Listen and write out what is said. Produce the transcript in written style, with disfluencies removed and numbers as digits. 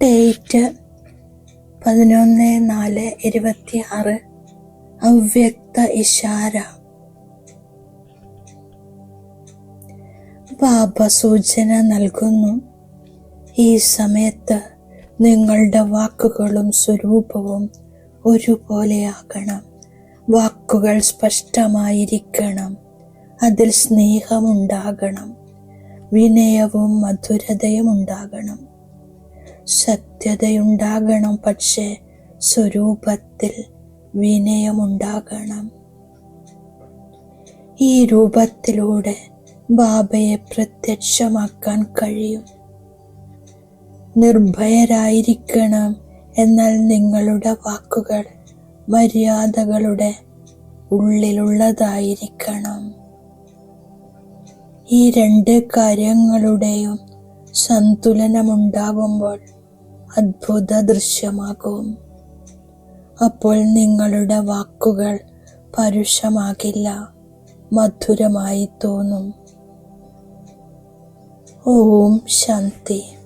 Date 11/4/26. അവ്യക്ത ഇഷാര. ബാബ സൂചന നൽകുന്നു, ഈ സമയത്ത് നിങ്ങളുടെ വാക്കുകളും സ്വരൂപവും ഒരുപോലെയാകണം. വാക്കുകൾ സ്പഷ്ടമായിരിക്കണം. അതിൽ സ്നേഹമുണ്ടാകണം, വിനയവും മധുരതയും ഉണ്ടാകണം, സത്യതയുണ്ടാകണം. പക്ഷേ സ്വരൂപത്തിൽ വിനയമുണ്ടാകണം. ഈ രൂപത്തിലൂടെ ബാബയെ പ്രത്യക്ഷമാക്കാൻ കഴിയും. നിർഭയരായിരിക്കണം. എന്നാൽ നിങ്ങളുടെ വാക്കുകൾ മര്യാദകളുടെ ഉള്ളിലുള്ളതായിരിക്കണം. ഈ രണ്ട് കാര്യങ്ങളുടെയും സന്തുലനമുണ്ടാകുമ്പോൾ അത്ഭുത ദൃശ്യമാകും. അപ്പോൾ നിങ്ങളുടെ വാക്കുകൾ പരുഷമാകില്ല, മധുരമായി തോന്നും. ഓം ശാന്തി.